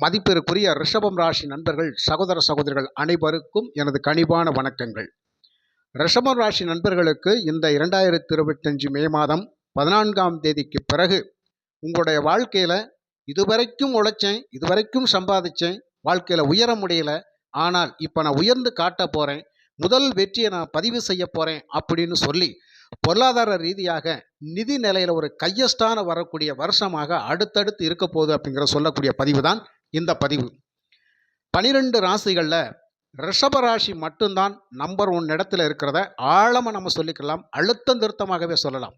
மதிப்பிற்குரிய ரிஷபம் ராசி நண்பர்கள், சகோதர சகோதரிகள் அனைவருக்கும் எனது கனிவான வணக்கங்கள். ரிஷபம் ராசி நண்பர்களுக்கு இந்த 2025 மே மாதம் 14ஆம் தேதிக்கு பிறகு உங்களுடைய வாழ்க்கையில் இதுவரைக்கும் உழைச்சேன், இதுவரைக்கும் சம்பாதிச்சேன், வாழ்க்கையில் உயர முடியல, ஆனால் இப்போ நான் உயர்ந்து காட்ட போகிறேன், முதல் வெற்றியை நான் பதிவு செய்ய போகிறேன் அப்படின்னு சொல்லி பொருளாதார ரீதியாக நிதி நிலையில் ஒரு கையஸ்டான வரக்கூடிய வருஷமாக அடுத்தடுத்து இருக்க போகுது அப்படிங்கிற சொல்லக்கூடிய பதிவு தான் இந்த பதிவு. 12 ராசிகளில் ரிஷப ராசி மட்டும்தான் நம்பர் 1 இடத்துல இருக்கிறத ஆழமாக நம்ம சொல்லிக்கலாம், அழுத்தம் திருத்தமாகவே சொல்லலாம்.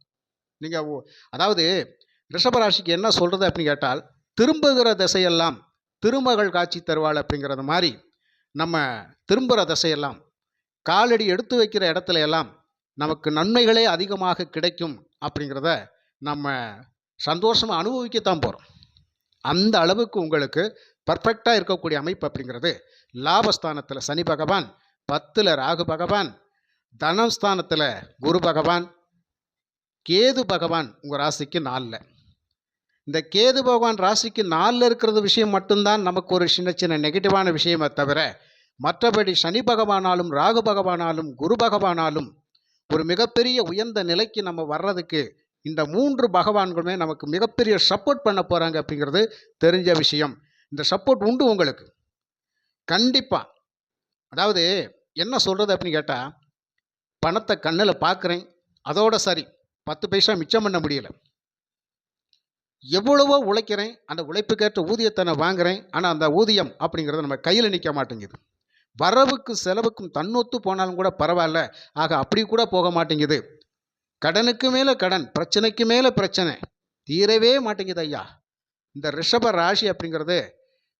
நீங்கள் அதாவது ரிஷப ராசிக்கு என்ன சொல்கிறது அப்படின்னு கேட்டால், திரும்புகிற திசையெல்லாம் திருமகள் காட்சி தருவாள் அப்படிங்கிறது மாதிரி நம்ம திரும்புகிற திசையெல்லாம் காலடி எடுத்து வைக்கிற இடத்துல எல்லாம் நமக்கு நன்மைகளே அதிகமாக கிடைக்கும் அப்படிங்கிறத நம்ம சந்தோஷமாக அனுபவிக்கத்தான் போகிறோம். அந்த அளவுக்கு உங்களுக்கு பர்ஃபெக்டாக இருக்கக்கூடிய அமைப்பு அப்படிங்கிறது லாபஸ்தானத்தில் சனி பகவான், 10ல் ராகு பகவான், தனஸ்தானத்தில் குரு பகவான், கேது பகவான் உங்கள் ராசிக்கு 4ல். இந்த கேது பகவான் ராசிக்கு 4ல் இருக்கிறது விஷயம் மட்டும்தான் நமக்கு ஒரு சின்ன சின்ன நெகட்டிவான விஷயமே தவிர, மற்றபடி சனி பகவானாலும் ராகு பகவானாலும் குரு பகவானாலும் ஒரு மிகப்பெரிய உயர்ந்த நிலைக்கு நம்ம வர்றதுக்கு இந்த 3 பகவான்களுமே நமக்கு மிகப்பெரிய சப்போர்ட் பண்ண போகிறாங்க அப்படிங்கிறது தெரிஞ்ச விஷயம். இந்த சப்போர்ட் உண்டு உங்களுக்கு கண்டிப்பாக. அதாவது என்ன சொல்கிறது அப்படின்னு கேட்டால், பணத்தை கண்ணில் பார்க்குறேன், அதோட சரி 10 பைசா மிச்சம் பண்ண முடியலை. எவ்வளவோ உழைக்கிறேன், அந்த உழைப்புக்கேற்ற ஊதியத்தை நான் வாங்குகிறேன், ஆனால் அந்த ஊதியம் அப்படிங்கிறது நம்ம கையில் நிற்க மாட்டேங்குது. வரவுக்கு செலவுக்கும் தன்னொத்து போனாலும் கூட பரவாயில்ல, ஆக அப்படி கூட போக மாட்டேங்குது. கடனுக்கு மேலே கடன், பிரச்சனைக்கு மேலே பிரச்சனை, தீரவே மாட்டேங்குது ஐயா. இந்த ரிஷப ராசி அப்படிங்கிறது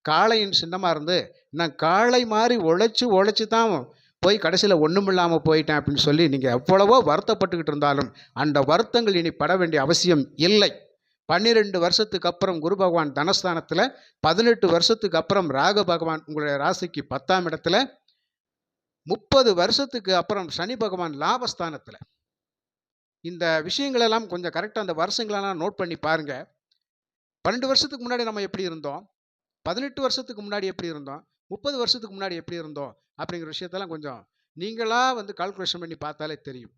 காளையின் சின்னமாக இருந்து நான் காளை மாதிரி உழைச்சி தான் போய் கடைசியில் ஒன்றும் இல்லாமல் போயிட்டேன் அப்படின்னு சொல்லி நீங்கள் எவ்வளவோ வருத்தப்பட்டுக்கிட்டு இருந்தாலும் அந்த வருத்தங்கள் இனி பட வேண்டிய அவசியம் இல்லை. 12 வருஷத்துக்கு அப்புறம் குரு பகவான் தனஸ்தானத்தில், 18 வருஷத்துக்கு அப்புறம் ராகு பகவான் உங்களுடைய ராசிக்கு 10ஆம் இடத்துல, 30 வருஷத்துக்கு அப்புறம் சனி பகவான் லாபஸ்தானத்தில். இந்த விஷயங்களெல்லாம் கொஞ்சம் கரெக்டாக அந்த வருஷங்களெல்லாம் நோட் பண்ணி பாருங்கள். 12 வருஷத்துக்கு முன்னாடி நம்ம எப்படி இருந்தோம், 18 வருஷத்துக்கு முன்னாடி எப்படி இருந்தோம், 30 வருஷத்துக்கு முன்னாடி எப்படி இருந்தோம் அப்படிங்கிற விஷயத்தெல்லாம் கொஞ்சம் நீங்களாக கால்குலேஷன் பண்ணி பார்த்தாலே தெரியும்.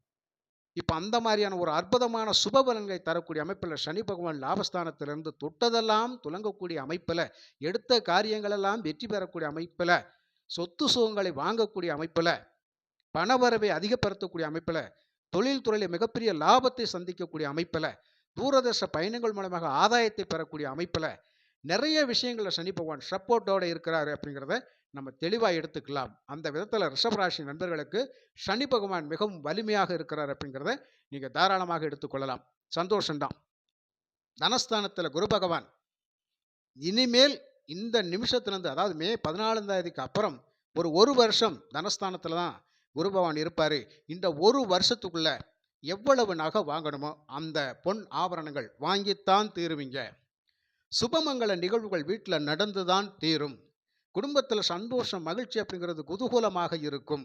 இப்போ அந்த மாதிரியான ஒரு அற்புதமான சுபபலன்களை தரக்கூடிய அமைப்பில் சனி பகவான் லாபஸ்தானத்திலிருந்து தொட்டதெல்லாம் துலங்கக்கூடிய அமைப்பில், எடுத்த காரியங்களெல்லாம் வெற்றி பெறக்கூடிய அமைப்பில், சொத்து சுகங்களை வாங்கக்கூடிய அமைப்பில், பணவரவை அதிகப்படுத்தக்கூடிய அமைப்பில், தொழில்துறையில் மிகப்பெரிய லாபத்தை சந்திக்கக்கூடிய அமைப்பில், தூரதர்ஷ பயணங்கள் மூலமாக ஆதாயத்தை பெறக்கூடிய அமைப்பில் நிறைய விஷயங்களில் சனி பகவான் சப்போர்ட்டோடு இருக்கிறாரு அப்படிங்கிறத நம்ம தெளிவாக எடுத்துக்கலாம். அந்த விதத்தில் ரிஷபராசி நண்பர்களுக்கு சனி பகவான் மிகவும் வலிமையாக இருக்கிறார் அப்படிங்கிறத நீங்கள் தாராளமாக எடுத்துக்கொள்ளலாம். சந்தோஷம்தான். தனஸ்தானத்தில் குரு பகவான் இனிமேல் இந்த நிமிஷத்துலேருந்து, அதாவது மே 14ஆம் தேதிக்கு அப்புறம் ஒரு வருஷம் தனஸ்தானத்தில் தான் குரு பகவான் இருப்பார். இந்த ஒரு வருஷத்துக்குள்ள எவ்வளவு நகை வாங்கணுமோ அந்த பொன் ஆபரணங்கள் வாங்கித்தான் தீருவீங்க. சுபமங்கல நிகழ்வுகள் வீட்டில் நடந்து தான் தீரும். குடும்பத்தில் சந்தோஷம், மகிழ்ச்சி அப்படிங்கிறது குதூகூலமாக இருக்கும்.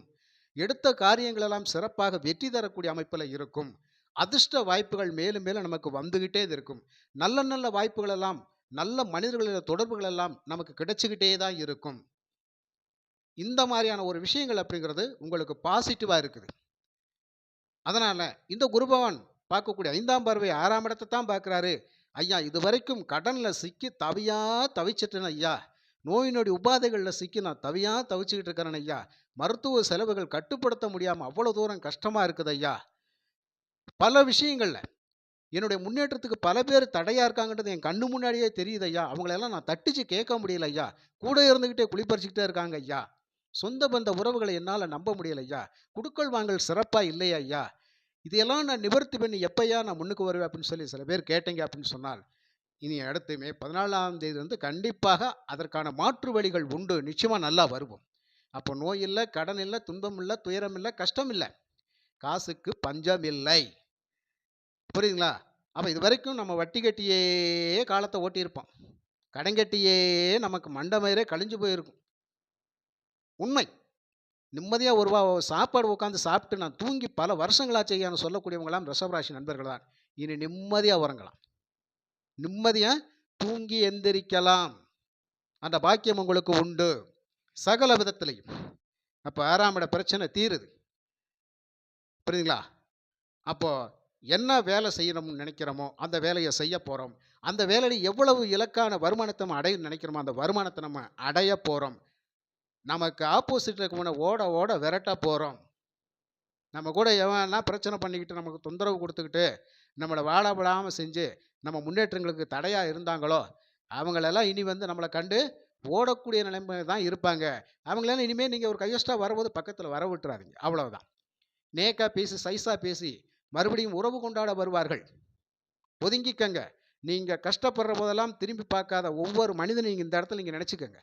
எடுத்த காரியங்களெல்லாம் சிறப்பாக வெற்றி தரக்கூடிய அமைப்பில் இருக்கும். அதிர்ஷ்ட வாய்ப்புகள் மேலும் மேலும் நமக்கு வந்துக்கிட்டே இருக்கும். நல்ல நல்ல வாய்ப்புகள் எல்லாம், நல்ல மனிதர்களின் தொடர்புகள் எல்லாம் நமக்கு கிடைச்சிக்கிட்டே தான் இருக்கும். இந்த மாதிரியான ஒரு விஷயங்கள் அப்படிங்கிறது உங்களுக்கு பாசிட்டிவாக இருக்குது. அதனால் இந்த குரு பகவான் பார்க்கக்கூடிய 5ஆம் பார்வை 6ஆம் இடத்தை தான் பார்க்குறாரு. ஐயா, இது வரைக்கும் கடனில் சிக்கி தவிச்சிட்டேன் ஐயா, நோய் நொடி உபாதைகளில் சிக்கி நான் தவிச்சுக்கிட்டு இருக்கிறேன் ஐயா, மருத்துவ செலவுகள் கட்டுப்படுத்த முடியாமல் அவ்வளோ தூரம் கஷ்டமாக இருக்குது ஐயா, பல விஷயங்களில் என்னுடைய முன்னேற்றத்துக்கு பல பேர் தடையாக இருக்காங்கன்றது என் கண்ணு முன்னாடியே தெரியுது ஐயா, அவங்களெல்லாம் நான் தட்டிச்சு கேட்க முடியல ஐயா, கூட இருந்துக்கிட்டே குளிப்பறிச்சிக்கிட்டே இருக்காங்க ஐயா, சொந்த பந்த உறவுகளை என்னால் நம்ப முடியல ஐயா, குடுக்கல் வாங்கல் சிறப்பாக இல்லையா ஐயா, இதையெல்லாம் நான் நிவர்த்தி பண்ணி எப்பையா நான் முன்னுக்கு வருவேன் அப்படின்னு சொல்லி சில பேர் கேட்டீங்க அப்படின்னு சொன்னால், இனி அடுத்து மே 14ஆம் தேதி கண்டிப்பாக அதற்கான மாற்று வழிகள் உண்டு. நிச்சயமாக நல்லா வருவோம். அப்போ நோய் இல்லை, கடன் இல்லை, துன்பம் இல்லை, துயரம் இல்லை, கஷ்டம் இல்லை, காசுக்கு பஞ்சம் இல்லை. புரியுதுங்களா? அப்போ இது வரைக்கும் நம்ம வட்டி கட்டியே காலத்தை ஓட்டியிருப்போம், கடன் கட்டியே நமக்கு மண்டமயிரே கழிஞ்சு போயிருக்கும். உண்மை. நிம்மதியாக ஒரு சாப்பாடு உட்காந்து சாப்பிட்டு நான் தூங்கி பல வருஷங்களாச்சையான்னு சொல்லக்கூடியவங்களாம் ரிஷபராசி நண்பர்கள் தான். இனி நிம்மதியாக உறங்கலாம், நிம்மதியாக தூங்கி எந்திரிக்கலாம். அந்த பாக்கியம் உங்களுக்கு உண்டு சகல விதத்திலையும். அப்போ 6ஆம் இட பிரச்சனை தீருது. புரியுதுங்களா? அப்போ என்ன வேலை செய்யணும்னு நினைக்கிறோமோ அந்த வேலையை செய்ய போகிறோம். அந்த வேலையில் எவ்வளவு இலக்கான வருமானத்தை நம்ம அடைய நினைக்கிறோமோ அந்த வருமானத்தை நம்ம அடைய போகிறோம். நமக்கு ஆப்போசிட்டில் இருக்கவனை ஓட ஓட விரட்ட போகிறோம். நம்ம கூட எவனா பிரச்சனை பண்ணிக்கிட்டு நமக்கு தொந்தரவு கொடுத்துக்கிட்டு நம்மளை வாழ விடாமல் செஞ்சு நம்ம முன்னேற்றங்களுக்கு தடையாக இருந்தாங்களோ அவங்களெல்லாம் இனி வந்து நம்மளை கண்டு ஓடக்கூடிய நிலைமை தான் இருப்பாங்க. அவங்களெல்லாம் இனிமேல் நீங்கள் ஒரு கையெஸ்ட்டாக வரும்போது பக்கத்தில் வர விட்டுறாதீங்க. அவ்வளவுதான். நேக்கா பேசி சைஸாக பேசி மறுபடியும் உறவு கொண்டாட வருவார்கள். ஒதுங்கிக்கங்க. நீங்கள் கஷ்டப்படுற போதெல்லாம் திரும்பி பார்க்காத ஒவ்வொரு மனிதனையும் நீங்கள் இந்த இடத்துல நீங்கள் நினச்சிக்கங்க.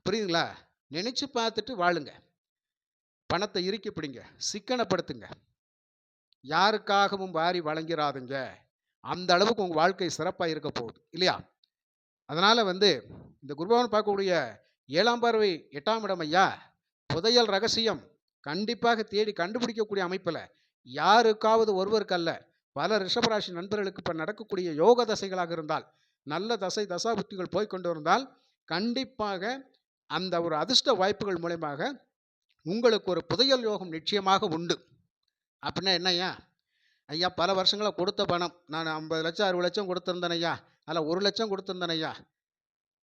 புரியுதுங்களா? நினச்சி பார்த்துட்டு வாழுங்க. பணத்தை இறுக்கி பிடிங்க, சிக்கனப்படுத்துங்க. யாருக்காகவும் வாரி வழங்கிறாதுங்க. அந்த அளவுக்கு உங்கள் வாழ்க்கை சிறப்பாக இருக்க போகுது இல்லையா? அதனால் வந்து இந்த குருபவன் பார்க்கக்கூடிய 7ஆம் பார்வை 8ஆம் இடம் ஐயா, புதையல் ரகசியம் கண்டிப்பாக தேடி கண்டுபிடிக்கக்கூடிய அமைப்பில் யாருக்காவது ஒருவருக்கு அல்ல, பல ரிஷபராசி நண்பர்களுக்கு இப்போ நடக்கக்கூடிய யோக தசைகளாக இருந்தால், நல்ல தசை தசா புத்திகள் போய்கொண்டு இருந்தால் கண்டிப்பாக அந்த ஒரு அதிர்ஷ்ட வாய்ப்புகள் மூலமாக உங்களுக்கு ஒரு புதையல் யோகம் நிச்சயமாக உண்டு. அப்படின்னா என்னய்யா? ஐயா பல வருஷங்களாக கொடுத்த பணம் நான் 50 லட்சம் 60 லட்சம் கொடுத்துருந்தேன் ஐயா, அதில் 1 லட்சம் கொடுத்துருந்தேன் ஐயா,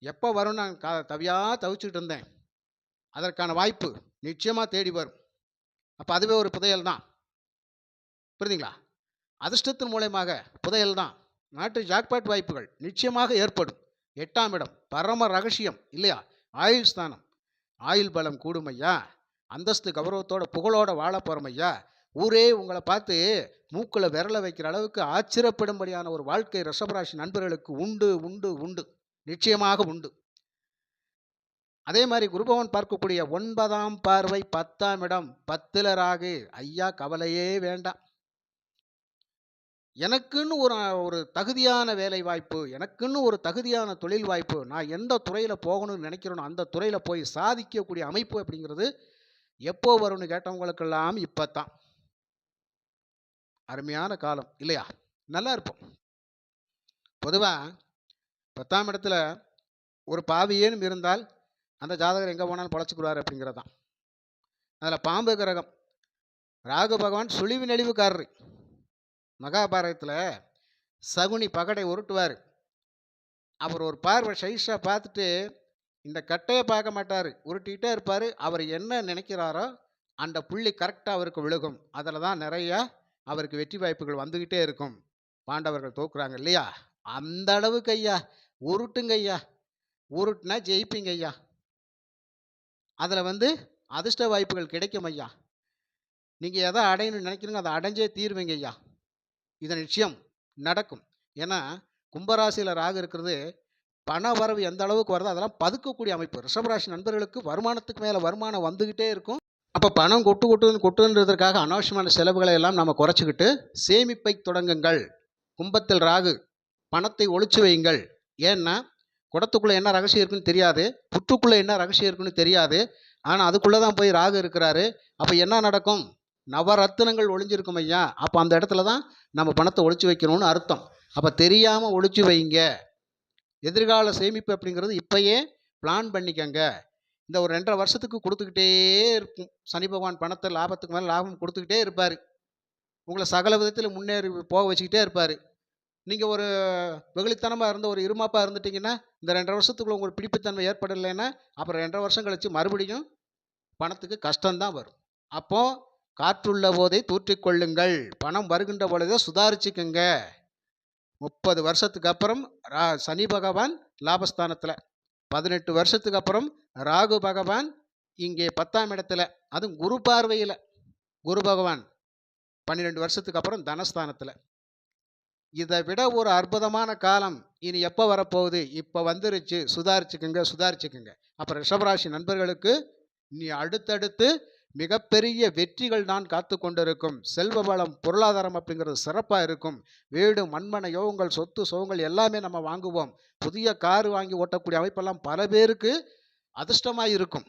எப்போ வரும் நான் தவிச்சுக்கிட்டு இருந்தேன். அதற்கான வாய்ப்பு நிச்சயமாக தேடி வரும். அப்போ அதுவே ஒரு புதையல் தான். புரியுதுங்களா? அதிர்ஷ்டத்தின் மூலமாக புதையல் தான். நாட்டு ஜாக்பாட் வாய்ப்புகள் நிச்சயமாக ஏற்படும். 8ஆம் இடம் பரம ரகசியம் இல்லையா? ஆயுள் ஸ்தானம். ஆயுள் பலம் கூடும் ஐயா. அந்தஸ்து கௌரவத்தோட புகழோட வாழ போகிறோம் ஐயா. ஊரே உங்களை பார்த்து மூக்கில் விரலை வைக்கிற அளவுக்கு ஆச்சரியப்படும்படியான ஒரு வாழ்க்கை ரிஷபராசி நண்பர்களுக்கு உண்டு உண்டு உண்டு, நிச்சயமாக உண்டு. அதே மாதிரி குருபவன் பார்க்கக்கூடிய 9ஆம் பார்வை 10ஆம் இடம் 10ல் ராகு. ஐயா கவலையே வேண்டாம். எனக்குன்னு ஒரு தகுதியான வேலை வாய்ப்பு, எனக்குன்னு ஒரு தகுதியான தொழில் வாய்ப்பு, நான் எந்த துறையில் போகணும்னு நினைக்கிறேனோ அந்த துறையில் போய் சாதிக்கக்கூடிய அமைப்பு அப்படிங்கிறது எப்போ வரும்னு கேட்டவங்களுக்கெல்லாம் இப்போ தான். அருமையான காலம் இல்லையா? நல்லா இருப்போம். பொதுவாக 10ஆம் இடத்துல ஒரு பாவியேனும் இருந்தால் அந்த ஜாதகர் எங்கே போனாலும் பொழைச்சிக்கிறார் அப்படிங்கிறது தான். அதில் பாம்பு கிரகம் ராகு பகவான் சுழிவு நெளிவுக்காரரு. மகாபாரதத்தில் சகுனி பகடை உருட்டுவார். அவர் ஒரு பார்வை சைஸாக பார்த்துட்டு இந்த கட்டையை பார்க்க மாட்டார், உருட்டிகிட்டே இருப்பார். அவர் என்ன நினைக்கிறாரோ அந்த புள்ளி கரெக்டாக அவருக்கு விழுகும். அதில் தான் நிறையா அவருக்கு வெற்றி வாய்ப்புகள் வந்துக்கிட்டே இருக்கும். பாண்டவர்கள் தோக்குறாங்க இல்லையா? அந்த அளவுக்கு ஐயா உருட்டுங்க ஐயா. உருட்டுனா ஜெயிப்பீங்க ஐயா. அதில் வந்து அதிர்ஷ்ட வாய்ப்புகள் கிடைக்கும் ஐயா. நீங்கள் எதை அடையணும்னு நினைக்கிறீங்க அதை அடைஞ்சே தீர்வீங்க ஐயா. இது நிச்சயம் நடக்கும். ஏன்னா கும்பராசியில் ராகு இருக்கிறது பண வரவு எந்த அளவுக்கு வருதோ அதெல்லாம் பதுக்கக்கூடிய அமைப்பு. ரிஷபராசி நண்பர்களுக்கு வருமானத்துக்கு மேலே வருமானம் வந்துக்கிட்டே இருக்கும். அப்போ பணம் கொட்டுன்றதற்காக அனாவசியமான செலவுகளை எல்லாம் நம்ம குறைச்சிக்கிட்டு சேமிப்பை தொடங்குங்கள். கும்பத்தில் ராகு, பணத்தை ஒழிச்சு வையுங்கள். ஏன்னா குடத்துக்குள்ளே என்ன ரகசியம் இருக்குன்னு தெரியாது, புற்றுக்குள்ளே என்ன ரகசியம் இருக்குன்னு தெரியாது. ஆனால் அதுக்குள்ளே தான் போய் ராகு இருக்கிறாரு. அப்போ என்ன நடக்கும்? நவரத்தினங்கள் ஒளிஞ்சிருக்கும் ஐயா. அப்போ அந்த இடத்துல தான் நம்ம பணத்தை ஒழிச்சு வைக்கணும்னு அர்த்தம். அப்போ தெரியாமல் ஒழிச்சு வைங்க. எதிர்கால சேமிப்பு அப்படிங்கிறது இப்போயே பிளான் பண்ணிக்கங்க. இந்த ஒரு 2.5 வருஷத்துக்கு கொடுத்துக்கிட்டே இருக்கும் சனி பகவான். பணத்தை லாபத்துக்கு மேலே லாபம் கொடுத்துக்கிட்டே இருப்பார். உங்களை சகல விதத்தில் முன்னேறி போக வச்சுக்கிட்டே இருப்பார். நீங்கள் ஒரு வெகுளித்தனமாக இருந்த ஒரு இருமாப்பாக இருந்துட்டிங்கன்னா இந்த 2.5 வருஷத்துக்குள்ள உங்களுக்கு பிடிப்புத்தன்மை ஏற்படலைன்னா அப்புறம் 2.5 வருஷம் கழித்து மறுபடியும் பணத்துக்கு கஷ்டம்தான் வரும். அப்போது காற்றுள்ள போதே தூற்றிக்கொள்ளுங்கள். பணம் வருகின்ற பொழுதே சுதாரிச்சுக்குங்க. 30 வருஷத்துக்கு அப்புறம் சனி பகவான் லாபஸ்தானத்தில், 18 வருஷத்துக்கு அப்புறம் ராகு பகவான் இங்கே 10ஆம் இடத்துல, அதுவும் குரு பார்வையில் குரு பகவான் 12 வருஷத்துக்கு அப்புறம் தனஸ்தானத்தில். இதை விட ஒரு அற்புதமான காலம் இனி எப்போ வரப்போகுது? இப்போ வந்துருச்சு. சுதாரிச்சுக்குங்க சுதாரிச்சுக்குங்க. அப்புறம் ரிஷபராசி நண்பர்களுக்கு நீ அடுத்தடுத்து மிகப்பெரிய வெற்றிகள் தான் காத்து கொண்டிருக்கும். செல்வ வளம் பொருளாதாரம் அப்படிங்கிறது சிறப்பாக இருக்கும். வீடு மண்மனை யோகங்கள் சொத்து சுகங்கள் எல்லாமே நம்ம வாங்குவோம். புதிய காரு வாங்கி ஓட்டக்கூடிய அமைப்பெல்லாம் பல பேருக்கு அதிர்ஷ்டமாக இருக்கும்.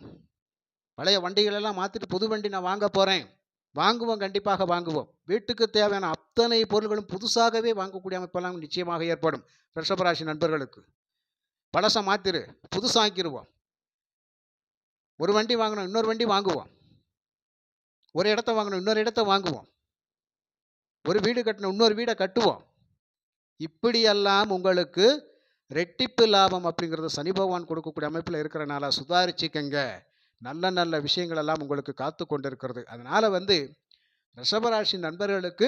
பழைய வண்டிகளெல்லாம் மாற்றிட்டு புது வண்டி நான் வாங்க போகிறேன், வாங்குவோம், கண்டிப்பாக வாங்குவோம். வீட்டுக்கு தேவையான அத்தனை பொருள்களும் புதுசாகவே வாங்கக்கூடிய அமைப்பெல்லாம் நிச்சயமாக ஏற்படும் ரிஷபராசி நண்பர்களுக்கு. பழச மாத்திரு, புதுசாக்கிருவோம். ஒரு வண்டி வாங்கணும், இன்னொரு வண்டி வாங்குவோம். ஒரு இடத்த வாங்கணும், இன்னொரு இடத்த வாங்குவோம். ஒரு வீடு கட்டணும், இன்னொரு வீட கட்டுவோம். இப்படியெல்லாம் உங்களுக்கு ரெட்டிப்பு லாபம் அப்படிங்கிறது சனி பகவான் கொடுக்கக்கூடிய அமைப்பில் இருக்கிறனால சுதாரிச்சுக்கங்க. நல்ல நல்ல விஷயங்கள் எல்லாம் உங்களுக்கு காத்து கொண்டிருக்கிறது. அதனால ரிஷபராசி நண்பர்களுக்கு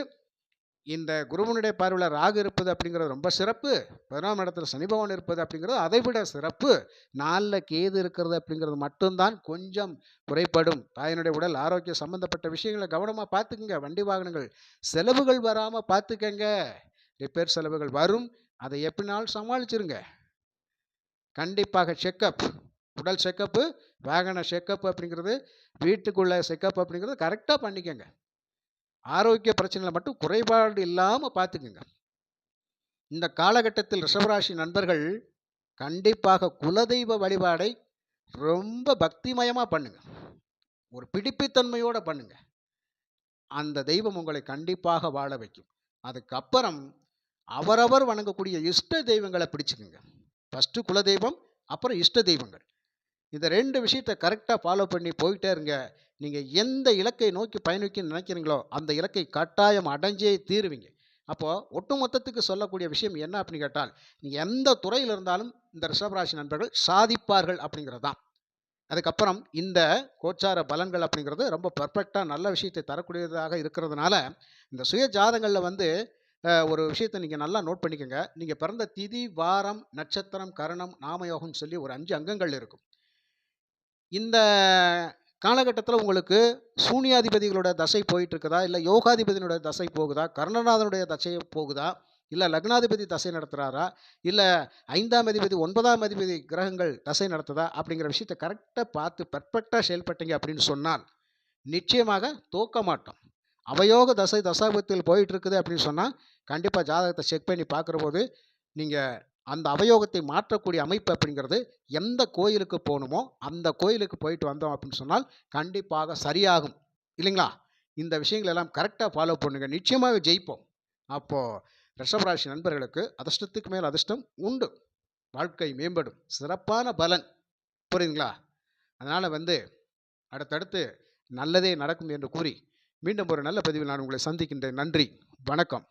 இந்த குருவனுடைய பார்வையில் ராகு இருப்பது அப்படிங்கிறது ரொம்ப சிறப்பு. 11ஆம் இடத்துல சனி பகவான் இருப்பது அப்படிங்கிறது அதை விட சிறப்பு. 4ல் கேது இருக்கிறது அப்படிங்கிறது மட்டும்தான் கொஞ்சம் குறைபடும். தாயினுடைய உடல் ஆரோக்கியம் சம்பந்தப்பட்ட விஷயங்களை கவனமாக பார்த்துக்குங்க. வண்டி வாகனங்கள் செலவுகள் வராமல் பார்த்துக்கங்க. ரிப்பேர் செலவுகள் வரும். அதை எப்படினாலும் சமாளிச்சிருங்க. கண்டிப்பாக செக்கப், உடல் செக்கப்பு, வாகன செக்கப் அப்படிங்கிறது, வீட்டுக்குள்ள செக்கப் அப்படிங்கிறது கரெக்டாக பண்ணிக்கங்க. ஆரோக்கிய பிரச்சனையில் மட்டும் குறைபாடு இல்லாமல் பார்த்துக்குங்க. இந்த காலகட்டத்தில் ரிஷபராசி நண்பர்கள் கண்டிப்பாக குலதெய்வ வழிபாடை ரொம்ப பக்திமயமாக பண்ணுங்க. ஒரு பிடிப்புத்தன்மையோடு பண்ணுங்க. அந்த தெய்வம் உங்களை கண்டிப்பாக வாழ வைக்கும். அதுக்கப்புறம் அவரவர் வணங்கக்கூடிய இஷ்ட தெய்வங்களை பிடிச்சுக்குங்க. ஃபஸ்ட்டு குலதெய்வம், அப்புறம் இஷ்ட தெய்வங்கள். இந்த 2 விஷயத்தை கரெக்டாக ஃபாலோ பண்ணி போயிட்டே இருங்க. நீங்கள் எந்த இலக்கை நோக்கி பயணிக்கணும்னு நினைக்கிறீங்களோ அந்த இலக்கை கட்டாயம் அடைஞ்சே தீருவீங்க. அப்போது ஒட்டுமொத்தத்துக்கு சொல்லக்கூடிய விஷயம் என்ன அப்படின்னு கேட்டால், நீங்கள் எந்த துறையில் இருந்தாலும் இந்த ரிஷபராசி நண்பர்கள் சாதிப்பார்கள் அப்படிங்கிறது தான். அதுக்கப்புறம் இந்த கோச்சார பலன்கள் அப்படிங்கிறது ரொம்ப பர்ஃபெக்டாக நல்ல விஷயத்தை தரக்கூடியதாக இருக்கிறதுனால, இந்த சுய ஜாதகங்களில் ஒரு விஷயத்தை நீங்கள் நல்லா நோட் பண்ணிக்கோங்க. நீங்கள் பிறந்த திதி, வாரம், நட்சத்திரம், கரணம், நாமயோகம்னு சொல்லி ஒரு 5 அங்கங்கள் இருக்கும். இந்த காலகட்டத்தில் உங்களுக்கு சூனியாதிபதிகளோட தசை போயிட்டு இருக்குதா, இல்லை யோகாதிபதியினோட தசை போகுதா, கர்ணநாதனுடைய தசை போகுதா, இல்லை லக்னாதிபதி தசை நடத்துகிறாரா, இல்லை 5ஆம் அதிபதி 9ஆம் அதிபதி கிரகங்கள் தசை நடத்துதா அப்படிங்கிற விஷயத்தை கரெக்டாக பார்த்து பர்ஃபெக்டாக செயல்பட்டீங்க அப்படின்னு சொன்னால் நிச்சயமாக தோக்க மாட்டோம். அவயோக தசை தசாபத்தில் போயிட்டு இருக்குது அப்படின்னு சொன்னால் கண்டிப்பாக ஜாதகத்தை செக் பண்ணி பார்க்குற போது நீங்கள் அந்த அவயோகத்தை மாற்றக்கூடிய அமைப்பு அப்படிங்கிறது எந்த கோயிலுக்கு போகணுமோ அந்த கோயிலுக்கு போயிட்டு வந்தோம் அப்படின்னு சொன்னால் கண்டிப்பாக சரியாகும். இல்லைங்களா? இந்த விஷயங்கள் எல்லாம் கரெக்டாக ஃபாலோ பண்ணுங்கள். நிச்சயமாக ஜெயிப்போம். அப்போது ரிஷபராசி நண்பர்களுக்கு அதிர்ஷ்டத்துக்கு மேல் அதிர்ஷ்டம் உண்டு. வாழ்க்கை மேம்படும். சிறப்பான பலன். புரியுதுங்களா? அதனால் அடுத்தடுத்து நல்லதே நடக்கும் என்று கூறி மீண்டும் ஒரு நல்ல பதிவில் நான் உங்களை சந்திக்கின்றேன். நன்றி, வணக்கம்.